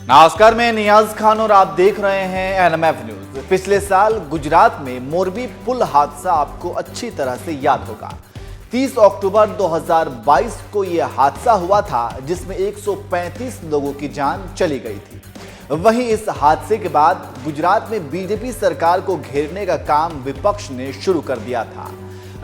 नमस्कार, मैं नियाज खान और आप देख रहे हैं एनएमएफ न्यूज। पिछले साल गुजरात में मोरबी पुल हादसा आपको अच्छी तरह से याद होगा। 30 अक्टूबर 2022 को यह हादसा हुआ था जिसमें 135 लोगों की जान चली गई थी। वहीं इस हादसे के बाद गुजरात में बीजेपी सरकार को घेरने का काम विपक्ष ने शुरू कर दिया था।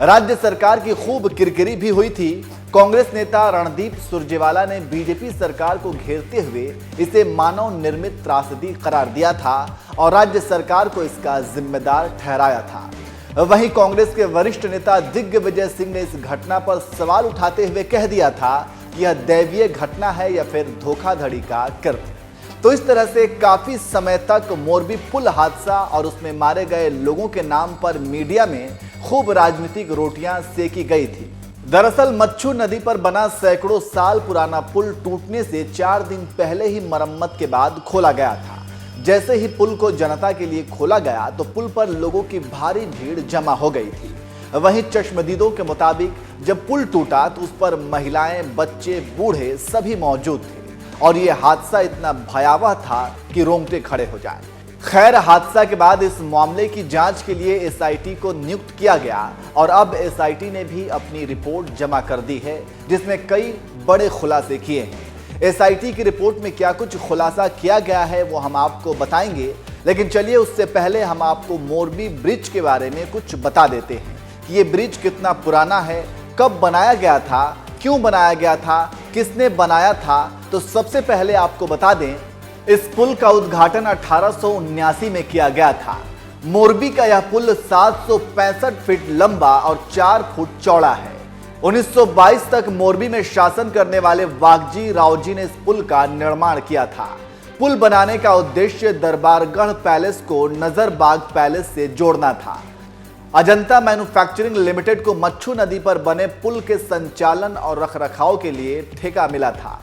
राज्य सरकार की खूब किरकिरी भी हुई थी। कांग्रेस नेता रणदीप सुरजेवाला ने बीजेपी सरकार को घेरते हुए इसे मानव निर्मित त्रासदी करार दिया था और राज्य सरकार को इसका जिम्मेदार ठहराया था। वहीं कांग्रेस के वरिष्ठ नेता दिग्विजय सिंह ने इस घटना पर सवाल उठाते हुए कह दिया था कि यह दैवीय घटना है या फिर धोखाधड़ी का कृत्य। तो इस तरह से काफी समय तक मोरबी पुल हादसा और उसमें मारे गए लोगों के नाम पर मीडिया में खूब राजनीतिक रोटियां सेकी गई थी। दरअसल मच्छू नदी पर बना सैकड़ों साल पुराना पुल टूटने से 4 दिन पहले ही मरम्मत के बाद खोला गया था। जैसे ही पुल को जनता के लिए खोला गया तो पुल पर लोगों की भारी भीड़ जमा हो गई थी। वहीं चश्मदीदों के मुताबिक जब पुल टूटा तो उस पर महिलाएं, बच्चे, बूढ़े सभी मौजूद थे और यह हादसा इतना भयावह था कि रोंगटे खड़े हो जाए। खैर, हादसा के बाद इस मामले की जांच के लिए एसआईटी को नियुक्त किया गया और अब एसआईटी ने भी अपनी रिपोर्ट जमा कर दी है जिसमें कई बड़े खुलासे किए हैं। एसआईटी की रिपोर्ट में क्या कुछ खुलासा किया गया है वो हम आपको बताएंगे, लेकिन चलिए उससे पहले हम आपको मोरबी ब्रिज के बारे में कुछ बता देते हैं कि ये ब्रिज कितना पुराना है, कब बनाया गया था, क्यों बनाया गया था, किसने बनाया था। तो सबसे पहले आपको बता दें, इस पुल का उद्घाटन 1879 में किया गया था। मोरबी का यह पुल 765 फीट लंबा और 4 फुट चौड़ा है। 1922 तक मोरबी में शासन करने वाले वाघजी रावजी ने इस पुल का निर्माण किया था। पुल बनाने का उद्देश्य दरबारगढ़ पैलेस को नजरबाग पैलेस से जोड़ना था। अजंता मैन्युफैक्चरिंग लिमिटेड को मच्छू नदी पर बने पुल के संचालन और रखरखाव के लिए ठेका मिला था।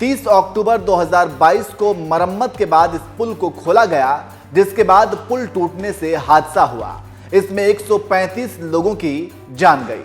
30 अक्टूबर 2022 को मरम्मत के बाद इस पुल को खोला गया, जिसके बाद पुल टूटने से हादसा हुआ। इसमें 135 लोगों की जान गई।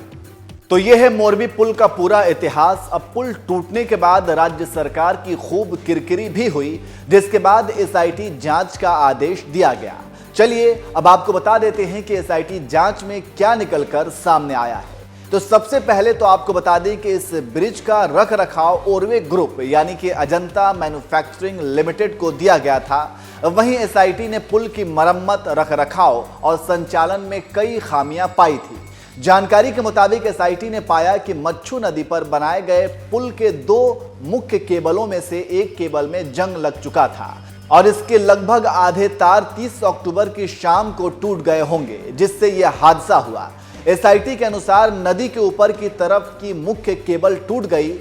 तो यह है मोरबी पुल का पूरा इतिहास। अब पुल टूटने के बाद राज्य सरकार की खूब किरकिरी भी हुई, जिसके बाद एसआईटी जांच का आदेश दिया गया। चलिए अब आपको बता देते हैं कि एसआईटी जांच में क्या निकलकर सामने आया है। तो सबसे पहले तो आपको बता दें कि इस ब्रिज का रखरखाव ओरवे ग्रुप यानी कि अजंता मैन्युफैक्चरिंग लिमिटेड को दिया गया था। वहीं एसआईटी ने पुल की मरम्मत, रखरखाव और संचालन में कई खामियां पाई थी। जानकारी के मुताबिक एसआईटी ने पाया कि मच्छू नदी पर बनाए गए पुल के 2 मुख्य केबलों में से एक केबल में जंग लग चुका था और इसके लगभग आधे तार 30 अक्टूबर की शाम को टूट गए होंगे, जिससे यह हादसा हुआ। एसआईटी के अनुसार नदी के ऊपर की तरफ की मुख्य केबल टूट गई,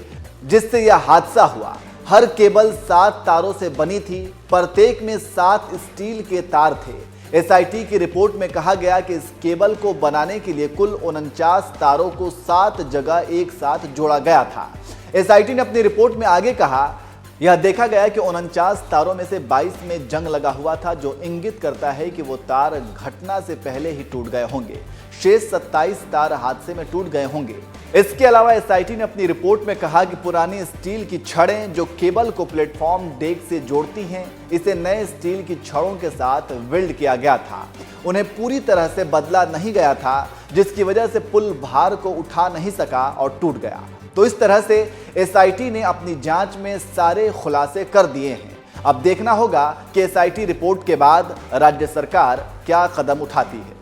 जिससे यह हादसा हुआ। हर केबल 7 तारों से बनी थी, प्रत्येक में 7 स्टील के तार थे। एसआईटी की रिपोर्ट में कहा गया कि इस केबल को बनाने के लिए कुल 49 तारों को 7 जगह एक साथ जोड़ा गया था। एसआईटी ने अपनी रिपोर्ट में आगे कहा, यह देखा गया कि 49 तारों में से 22 में जंग लगा हुआ था, जो इंगित करता है कि वो तार घटना से पहले ही टूट गए होंगे। शेष 27 तार हादसे में टूट गए होंगे। इसके अलावा एसआईटी ने अपनी रिपोर्ट में कहा कि पुरानी स्टील की छड़ें जो केबल को प्लेटफॉर्म डेक से जोड़ती हैं, इसे नए स्टील की छड़ों के साथ वेल्ड किया गया था। उन्हें पूरी तरह से बदला नहीं गया था, जिसकी वजह से पुल भार को उठा नहीं सका और टूट गया। तो इस तरह से एसआईटी ने अपनी जांच में सारे खुलासे कर दिए हैं। अब देखना होगा कि एसआईटी रिपोर्ट के बाद राज्य सरकार क्या कदम उठाती है।